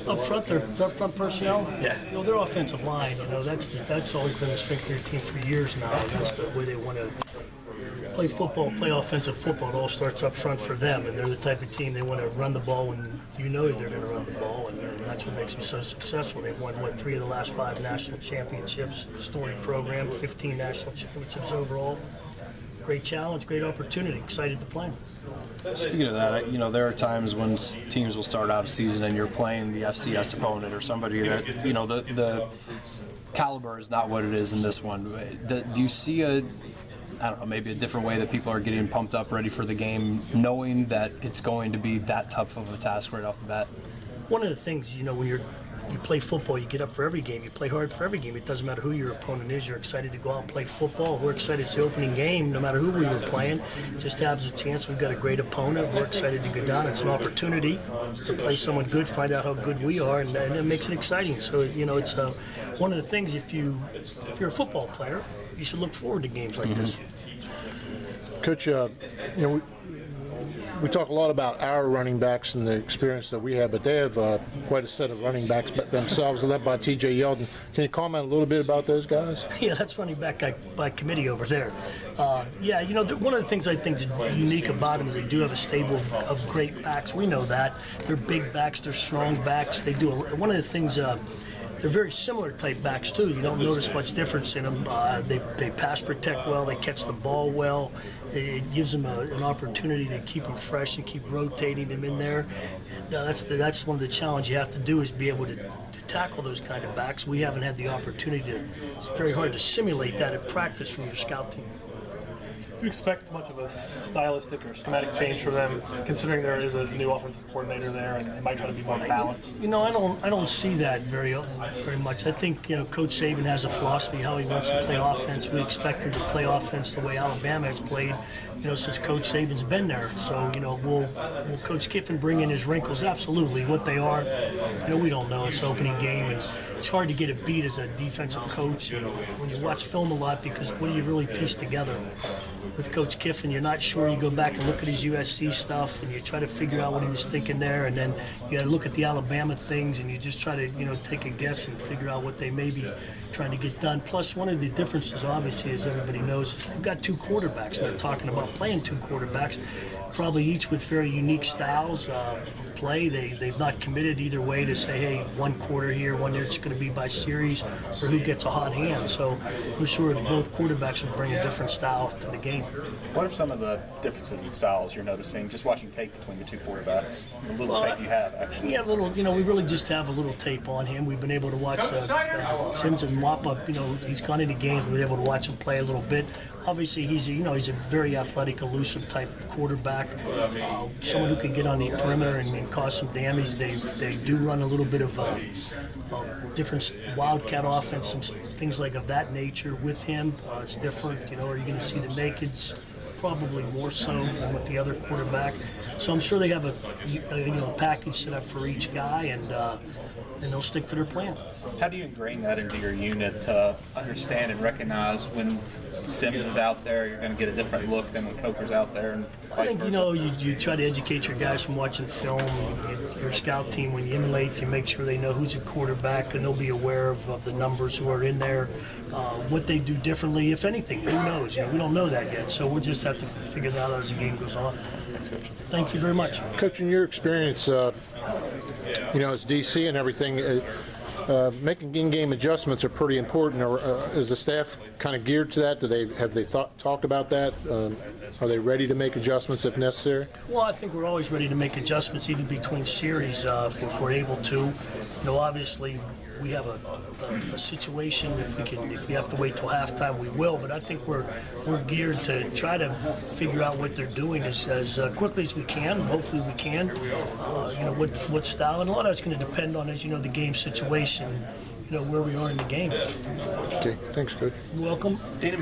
Up front, their up front personnel. Yeah. Their offensive line. That's always been the strength of their team for years now. And that's the way they want to play football, play offensive football. It all starts up front for them, and they're the type of team they want to run the ball when they're going to run the ball, and that's what makes them so successful. They've won 3 of the last 5 national championships. Storied program, 15 national championships overall. Great challenge, great opportunity. Excited to play. Speaking of that, there are times when teams will start out a season and you're playing the FCS opponent or somebody that, the caliber is not what it is in this one. Do you see maybe a different way that people are getting pumped up, ready for the game, knowing that it's going to be that tough of a task right off the bat? One of the things, when you play football, you get up for every game. You play hard for every game. It doesn't matter who your opponent is. You're excited to go out and play football. We're excited it's the opening game, no matter who we were playing. Just has a chance. We've got a great opponent. We're excited to go down. It's an opportunity to play someone good, find out how good we are, and it makes it exciting. So, it's one of the things, if you're a football player, you should look forward to games like this. Coach, we talk a lot about our running backs and the experience that we have, but they have quite a set of running backs themselves, led by T.J. Yeldon. Can you comment a little bit about those guys? Yeah, that's running back by committee over there. One of the things I think is unique about them is they do have a stable of great backs. We know that. They're big backs, they're strong backs. They do one of the things. They're very similar type backs too. You don't notice much difference in them. They pass protect well. They catch the ball well. It gives them an opportunity to keep them fresh and keep rotating them in there. That's one of the challenges you have to do is be able to tackle those kind of backs. We haven't had the opportunity to. It's very hard to simulate that in practice from your scout team. Do you expect much of a stylistic or schematic change from them, considering there is a new offensive coordinator there and it might try to be more balanced? I don't see that very much. I think Coach Saban has a philosophy how he wants to play offense. We expect him to play offense the way Alabama has played, since Coach Saban's been there. So will Coach Kiffin bring in his wrinkles? Absolutely. What they are, we don't know. It's an opening game, and it's hard to get a beat as a defensive coach. When you watch film a lot, because what do you really piece together? With Coach Kiffin, you're not sure. You go back and look at his USC stuff, and you try to figure out what he was thinking there, and then you got to look at the Alabama things, and you just try to take a guess and figure out what they may be trying to get done. Plus, one of the differences, obviously, as everybody knows, is they've got 2 quarterbacks. They're talking about playing 2 quarterbacks, probably each with very unique styles of play. They've not committed either way to say, hey, 1 quarter here, 1 year it's going to be by series, or who gets a hot hand. So I'm sure both quarterbacks will bring a different style to the game. What are some of the differences in styles you're noticing just watching tape between the 2 quarterbacks? The little tape you have, actually. Yeah, we really just have a little tape on him. We've been able to watch Sims and mop up. He's gone into games. We've been able to watch him play a little bit. Obviously, he's a very athletic, elusive type quarterback. Someone who can get on the perimeter and cause some damage. They do run a little bit of different wildcat offense, some things like of that nature with him. It's different. Are you going to see the nakeds? Probably more so than with the other quarterback. So I'm sure they have a package set up for each guy, and they'll stick to their plan. How do you ingrain that into your unit to understand and recognize when Sims is out there, you're going to get a different look than when Coker's out there, and vice versa? You try to educate your guys from watching film. Your scout team, when you emulate, you make sure they know who's a quarterback, and they'll be aware of the numbers who are in there, what they do differently, if anything. Who knows? We don't know that yet, so we'll just have to figure that out as the game goes on. Thanks, Coach. Thank you very much. Coach, in your experience, as DC and everything, making in-game adjustments are pretty important. Is the staff kind of geared to that? Have they talked about that? Are they ready to make adjustments if necessary? Well, I think we're always ready to make adjustments, even between series, if we're able to. Obviously, we have a situation. If we have to wait till halftime, we will. But I think we're geared to try to figure out what they're doing as quickly as we can. Hopefully, we can. What style, and a lot of it's going to depend on, as the game situation. Where we are in the game. Okay, thanks, Coach. You're welcome. Dana